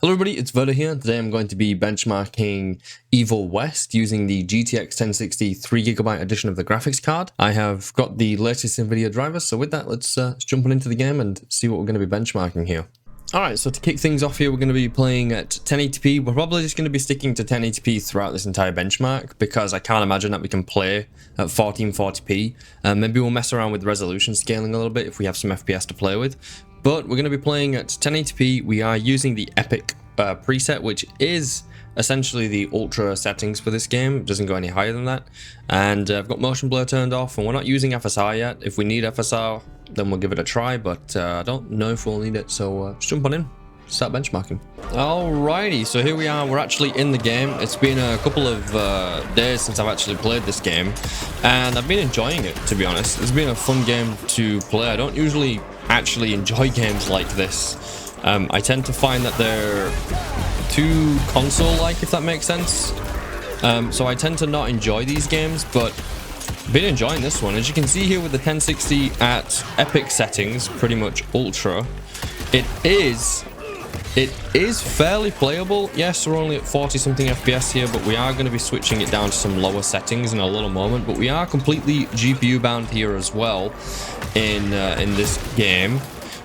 Hello everybody, it's Verda here. Today I'm going to be benchmarking Evo West using the GTX 1060 3GB edition of the graphics card. I have got the latest NVIDIA drivers, so with that, let's jump into the game and see what we're going to be benchmarking here. Alright, so to kick things off here, we're going to be playing at 1080p. We're probably just going to be sticking to 1080p throughout this entire benchmark because I can't imagine that we can play at 1440p. Maybe we'll mess around with resolution scaling a little bit if we have some FPS to play with. But we're going to be playing at 1080p. We are using the Epic preset, which is essentially the ultra settings for this game. It doesn't go any higher than that. And I've got motion blur turned off, and we're not using FSR yet. If we need FSR, then we'll give it a try, but I don't know if we'll need it, so let's jump on in, start benchmarking. Alrighty, so here we are, we're actually in the game. It's been a couple of days since I've actually played this game, and I've been enjoying it, to be honest. It's been a fun game to play. I don't usually actually enjoy games like this. I tend to find that they're too console-like, if that makes sense. So I tend to not enjoy these games, but been enjoying this one. As you can see here with the 1060 at epic settings, pretty much ultra, it is fairly playable. Yes, we're only at 40 something FPS here, but we are going to be switching it down to some lower settings in a little moment. But we are completely GPU bound here as well in this game,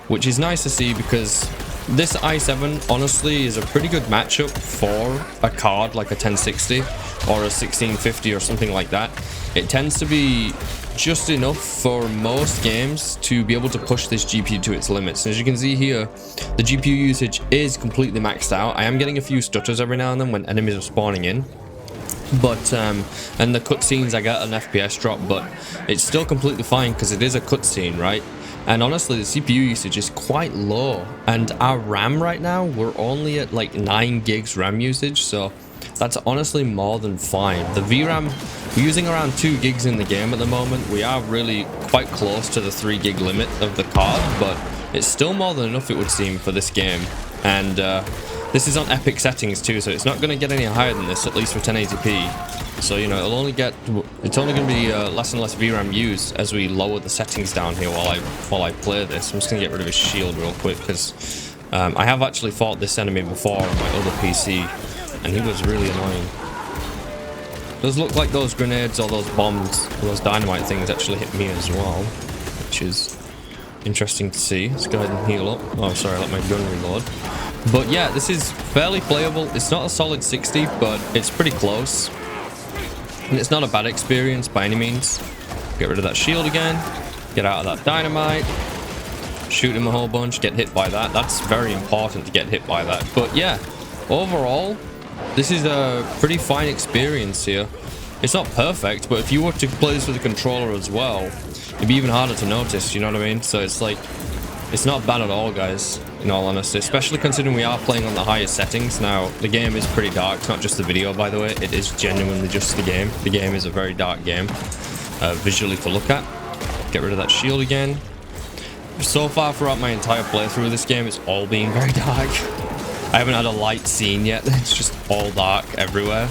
which is nice to see because this i7 honestly is a pretty good matchup for a card like a 1060 or a 1650 or something like that. It tends to be just enough for most games to be able to push this GPU to its limits. And as you can see here, the GPU usage is completely maxed out. I am getting a few stutters every now and then when enemies are spawning in, but and the cutscenes I get an FPS drop, but it's still completely fine because it is a cutscene, right? And honestly, the CPU usage is quite low, and our RAM right now, we're only at like 9 gigs RAM usage, so that's honestly more than fine. The VRAM, we're using around 2 gigs in the game at the moment. We are really quite close to the 3 gig limit of the card, but it's still more than enough, it would seem, for this game. And this is on epic settings too, so it's not going to get any higher than this, at least for 1080p. So, you know, it's only going to be less and less VRAM used as we lower the settings down here while I play this. I'm just going to get rid of his shield real quick because I have actually fought this enemy before on my other PC, and he was really annoying. It does look like those grenades or those bombs or those dynamite things actually hit me as well, which is interesting to see. Let's go ahead and heal up. Oh, sorry, I let my gun reload. But yeah, this is fairly playable. It's not a solid 60, but it's pretty close. And it's not a bad experience by any means. Get rid of that shield again. Get out of that dynamite. Shoot him a whole bunch. Get hit by that. That's very important to get hit by that. But yeah, overall, this is a pretty fine experience here. It's not perfect, but if you were to play this with a controller as well, it'd be even harder to notice, you know what I mean? So it's like, it's not bad at all, guys, in all honesty, especially considering we are playing on the highest settings. Now, the game is pretty dark. It's not just the video, by the way. It is genuinely just the game. The game is a very dark game, visually to look at. Get rid of that shield again. So far throughout my entire playthrough of this game, it's all been very dark. I haven't had a light scene yet. It's just all dark everywhere.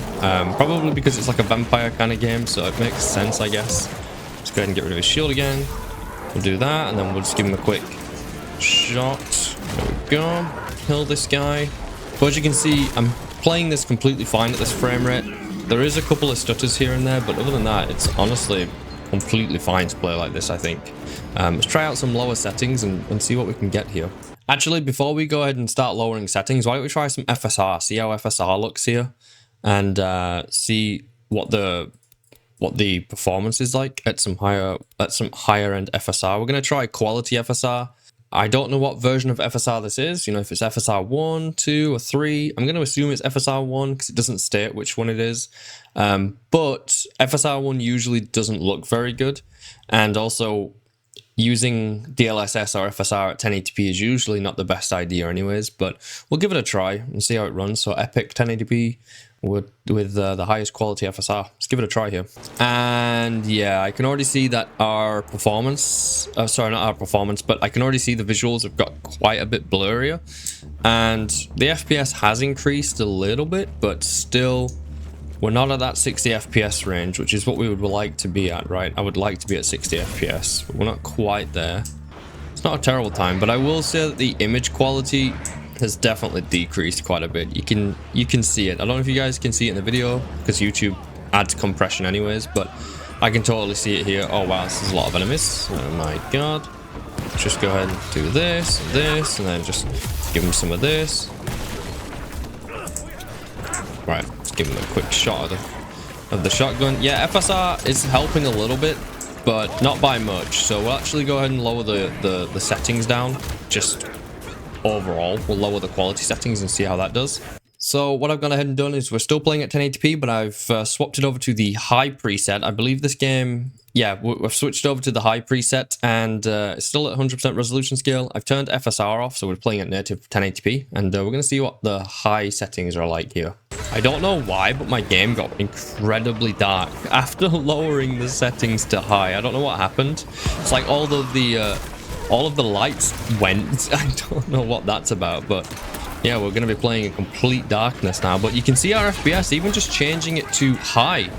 Probably because it's like a vampire kind of game, so it makes sense, I guess. Let's go ahead and get rid of his shield again. We'll do that, and then we'll just give him a quick shot. There we go. Kill this guy. But as you can see, I'm playing this completely fine at this frame rate. There is a couple of stutters here and there, but other than that, it's honestly completely fine to play like this, I think. Let's try out some lower settings and see what we can get here. Actually, before we go ahead and start lowering settings, why don't we try some FSR, see how FSR looks here, and see what the performance is like at some higher end FSR. We're going to try quality FSR. I don't know what version of FSR this is, you know, if it's FSR 1, 2, or 3. I'm going to assume it's FSR 1 because it doesn't state which one it is. But FSR 1 usually doesn't look very good. And also, using DLSS or FSR at 1080p is usually not the best idea anyways, but we'll give it a try and see how it runs. So Epic 1080p with the highest quality FSR. Let's give it a try here. And yeah, I can already see that our performance, sorry, not our performance, but I can already see the visuals have got quite a bit blurrier. And the FPS has increased a little bit, but still, we're not at that 60 FPS range, which is what we would like to be at, right? I would like to be at 60 FPS, but we're not quite there. It's not a terrible time, but I will say that the image quality has definitely decreased quite a bit. You can see it. I don't know if you guys can see it in the video because YouTube adds compression anyways, but I can totally see it here. Oh wow, this is a lot of enemies. Oh my god. Just go ahead and do this and this, and then just give him some of this. Right, let's give him a quick shot of the shotgun. Yeah, FSR is helping a little bit, but not by much. So we'll actually go ahead and lower the settings down. Just overall, we'll lower the quality settings and see how that does. So what I've gone ahead and done is we're still playing at 1080p, but I've swapped it over to the high preset. I believe this game, yeah, we've switched over to the high preset, and it's still at 100% resolution scale. I've turned FSR off, so we're playing at native 1080p, and we're going to see what the high settings are like here. I don't know why, but my game got incredibly dark after lowering the settings to high. I don't know what happened. It's like all of the lights went. I don't know what that's about, but yeah, we're going to be playing in complete darkness now. But you can see our FPS, even just changing it to high,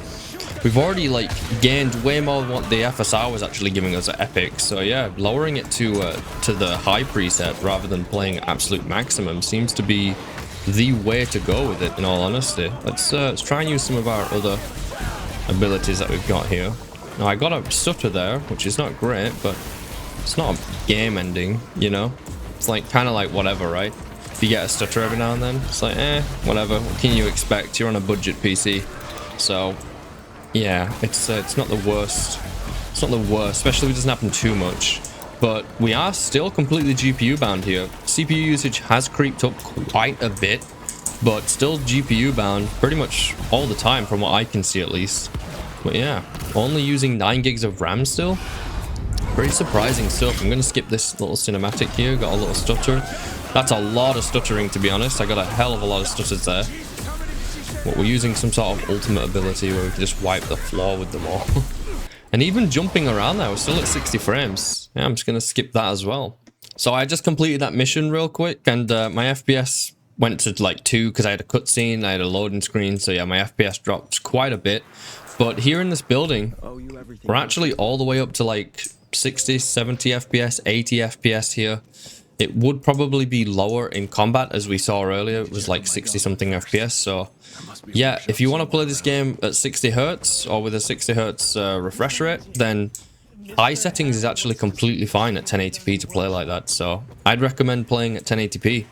we've already like gained way more than what the FSR was actually giving us at Epic. So yeah, lowering it to the high preset rather than playing absolute maximum seems to be the way to go with it, in all honesty. Let's try and use some of our other abilities that we've got here. Now I got a stutter there, which is not great, but it's not a game ending, you know. It's like kind of like whatever, right? If you get a stutter every now and then, it's like whatever. What can you expect? You're on a budget PC, so yeah, it's not the worst. It's not the worst, especially if it doesn't happen too much. But we are still completely GPU bound here. CPU usage has creeped up quite a bit, but still GPU bound pretty much all the time from what I can see at least. But yeah, only using 9 gigs of RAM still. Pretty surprising stuff. I'm going to skip this little cinematic here. Got a little stutter. That's a lot of stuttering, to be honest. I got a hell of a lot of stutters there. But we're using some sort of ultimate ability where we can just wipe the floor with them all. And even jumping around there, we're still at 60 frames. Yeah, I'm just going to skip that as well. So I just completed that mission real quick, and my FPS went to like 2 because I had a cutscene, I had a loading screen. So yeah, my FPS dropped quite a bit. But here in this building, we're actually all the way up to like 60, 70 FPS, 80 FPS here. It would probably be lower in combat, as we saw earlier. It was like 60 something FPS. So yeah, if you want to play this game at 60 Hertz or with a 60 Hertz refresh rate, then high settings is actually completely fine at 1080p to play like that. So I'd recommend playing at 1080p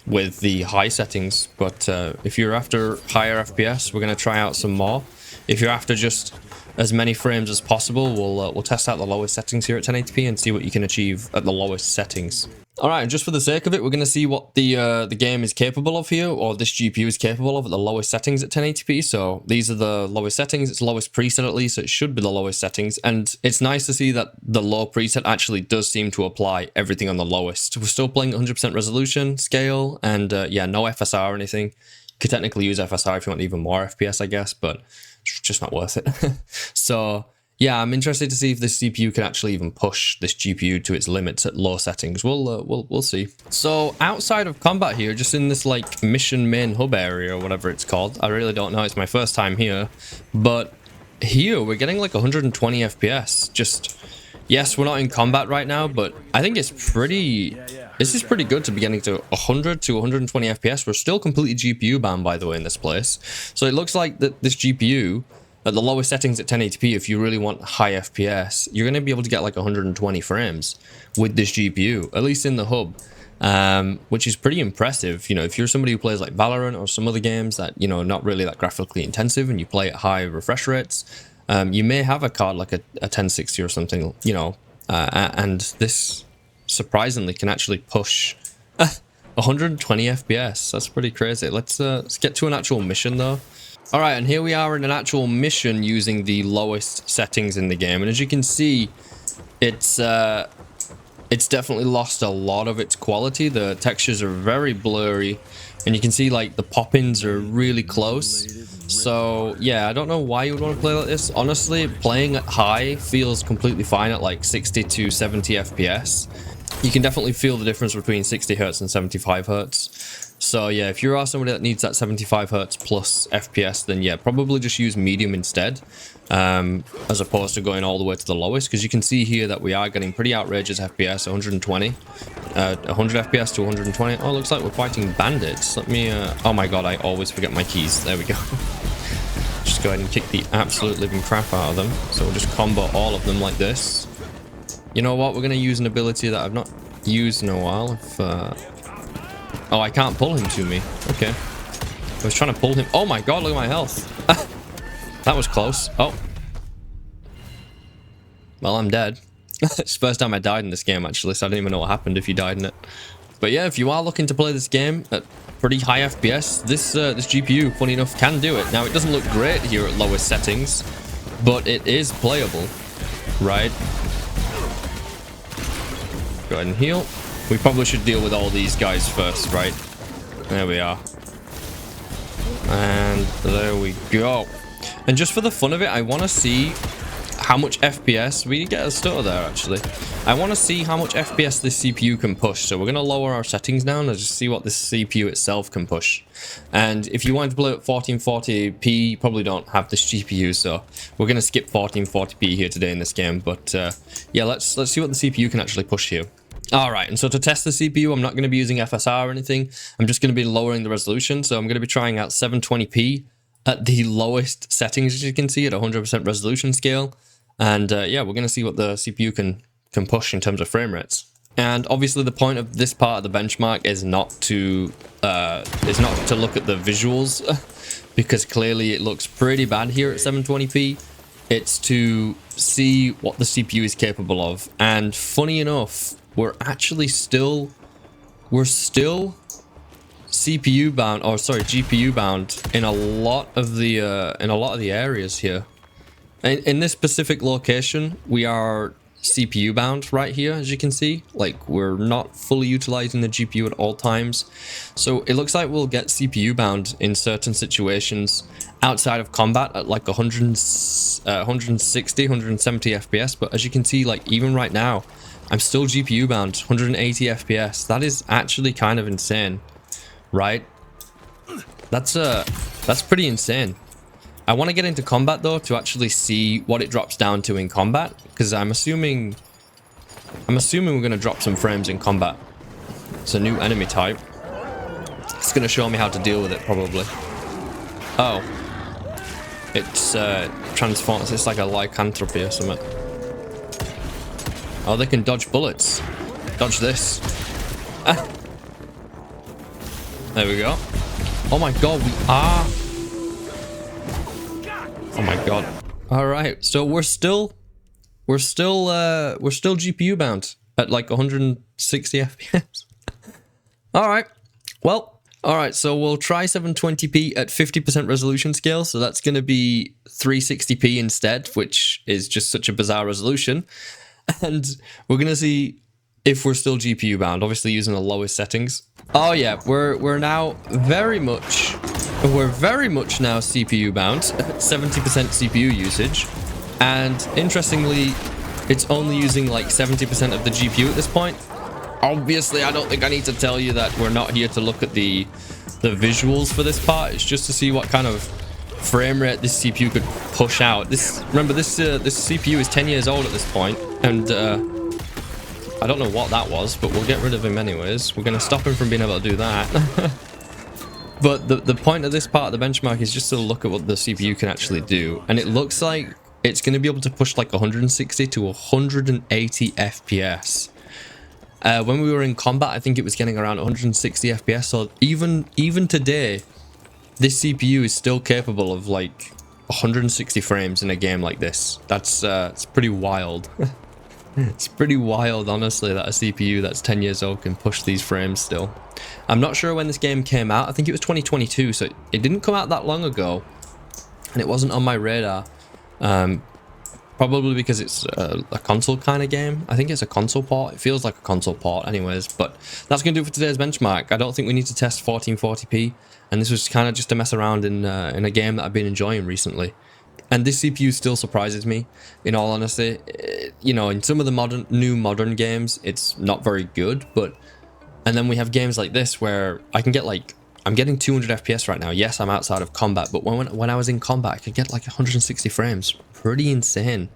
with the high settings. But if you're after higher FPS, we're going to try out some more. If you're after just as many frames as possible, we'll test out the lowest settings here at 1080p and see what you can achieve at the lowest settings. All right, and just for the sake of it, we're going to see what the game is capable of here, or this GPU is capable of at the lowest settings at 1080p. So these are the lowest settings. It's the lowest preset at least, so it should be the lowest settings. And it's nice to see that the low preset actually does seem to apply everything on the lowest. We're still playing 100% resolution scale, and yeah, no FSR or anything. You could technically use FSR if you want even more FPS, I guess, but it's just not worth it. So yeah, I'm interested to see if this CPU can actually even push this GPU to its limits at low settings. We'll see. So outside of combat here, just in this like mission main hub area or whatever it's called, I really don't know. It's my first time here, but here we're getting like 120 FPS. Just yes, we're not in combat right now, but I think it's pretty. This is pretty good to be getting to 100 to 120 FPS. We're still completely GPU bound, by the way, in this place. So it looks like that this GPU at the lowest settings at 1080p, if you really want high FPS, you're going to be able to get like 120 frames with this GPU, at least in the hub, which is pretty impressive. You know, if you're somebody who plays like Valorant or some other games that, you know, not really that graphically intensive and you play at high refresh rates, you may have a card like a 1060 or something, you know, and this surprisingly can actually push 120 FPS. That's pretty crazy. Let's get to an actual mission though. All right, and here we are in an actual mission using the lowest settings in the game, and as you can see, it's definitely lost a lot of its quality. The textures are very blurry, and you can see like the pop-ins are really close. So yeah, I don't know why you would want to play like this. Honestly, playing at high feels completely fine at like 60 to 70 FPS. You can definitely feel the difference between 60 Hertz and 75 Hertz. So yeah, if you are somebody that needs that 75 Hz plus FPS, then yeah, probably just use medium instead, as opposed to going all the way to the lowest, because you can see here that we are getting pretty outrageous FPS, 120, 100 FPS to 120. Oh, looks like we're fighting bandits. Let me, oh my god, I always forget my keys. There we go. Just go ahead and kick the absolute living crap out of them. So we'll just combo all of them like this. You know what? We're going to use an ability that I've not used in a while. Oh, I can't pull him to me. Okay. I was trying to pull him. Oh my god, look at my health. That was close. Oh. Well, I'm dead. It's the first time I died in this game, actually, so I didn't even know what happened if you died in it. But yeah, if you are looking to play this game at pretty high FPS, this GPU, funny enough, can do it. Now, it doesn't look great here at lowest settings, but it is playable, right? Go ahead and heal. We probably should deal with all these guys first, right? There we are. And there we go. And just for the fun of it, I want to see how much FPS... We get a stutter there, actually. I want to see how much FPS this CPU can push. So we're going to lower our settings down and just see what this CPU itself can push. And if you want to play at 1440p, you probably don't have this GPU. So we're going to skip 1440p here today in this game. But yeah, let's see what the CPU can actually push here. All right, and so to test the CPU, I'm not going to be using FSR or anything. I'm just going to be lowering the resolution. So I'm going to be trying out 720p at the lowest settings, as you can see, at 100% resolution scale. And yeah, we're going to see what the CPU can push in terms of frame rates. And obviously the point of this part of the benchmark is not to look at the visuals, because clearly it looks pretty bad here at 720p. It's to see what the CPU is capable of. And funny enough, we're still CPU bound, or sorry, GPU bound in a lot of the areas here. In this specific location, we are CPU bound right here, as you can see. Like, we're not fully utilizing the GPU at all times. So it looks like we'll get CPU bound in certain situations outside of combat at like 160, 170 FPS. But as you can see, like even right now, I'm still GPU bound, 180 FPS. That is actually kind of insane, right? That's pretty insane. I want to get into combat though to actually see what it drops down to in combat, because I'm assuming we're going to drop some frames in combat. It's a new enemy type. It's going to show me how to deal with it probably. Oh, it's transforms. It's like a lycanthropy or something. Oh, they can dodge bullets. Dodge this. Ah. There we go. Oh my god, we are. Oh my god. All right, so we're still GPU bound at like 160 FPS. All right. Well, all right, so we'll try 720p at 50% resolution scale. So that's going to be 360p instead, which is just such a bizarre resolution. And we're going to see if we're still GPU bound, obviously using the lowest settings. Oh yeah, we're now very much now CPU bound, 70% CPU usage. And interestingly, it's only using like 70% of the GPU at this point. Obviously, I don't think I need to tell you that we're not here to look at the visuals for this part. It's just to see what kind of frame rate this CPU could push out. Remember, this CPU is 10 years old at this point, and I don't know what that was, but we'll get rid of him anyways. We're going to stop him from being able to do that. But the point of this part of the benchmark is just to look at what the CPU can actually do. And it looks like it's going to be able to push like 160 to 180 FPS. When we were in combat, I think it was getting around 160 FPS. So even today, this CPU is still capable of like 160 frames in a game like this. That's it's pretty wild. It's pretty wild, honestly, that a CPU that's 10 years old can push these frames still. I'm not sure when this game came out. I think it was 2022, so it didn't come out that long ago. And it wasn't on my radar. Probably because it's a console kind of game. I think it's a console port. It feels like a console port anyways. But that's going to do it for today's benchmark. I don't think we need to test 1440p. And this was kind of just to mess around in a game that I've been enjoying recently. And this CPU still surprises me, in all honesty. You know, in some of the new modern games, it's not very good, but... And then we have games like this where I can get like I'm getting 200 FPS right now. Yes, I'm outside of combat, but when I was in combat, I could get like 160 frames. Pretty insane.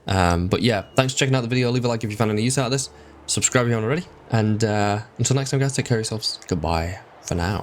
But yeah, thanks for checking out the video. Leave a like if you found any use out of this. Subscribe if you haven't already. And until next time, guys, take care of yourselves. Goodbye for now.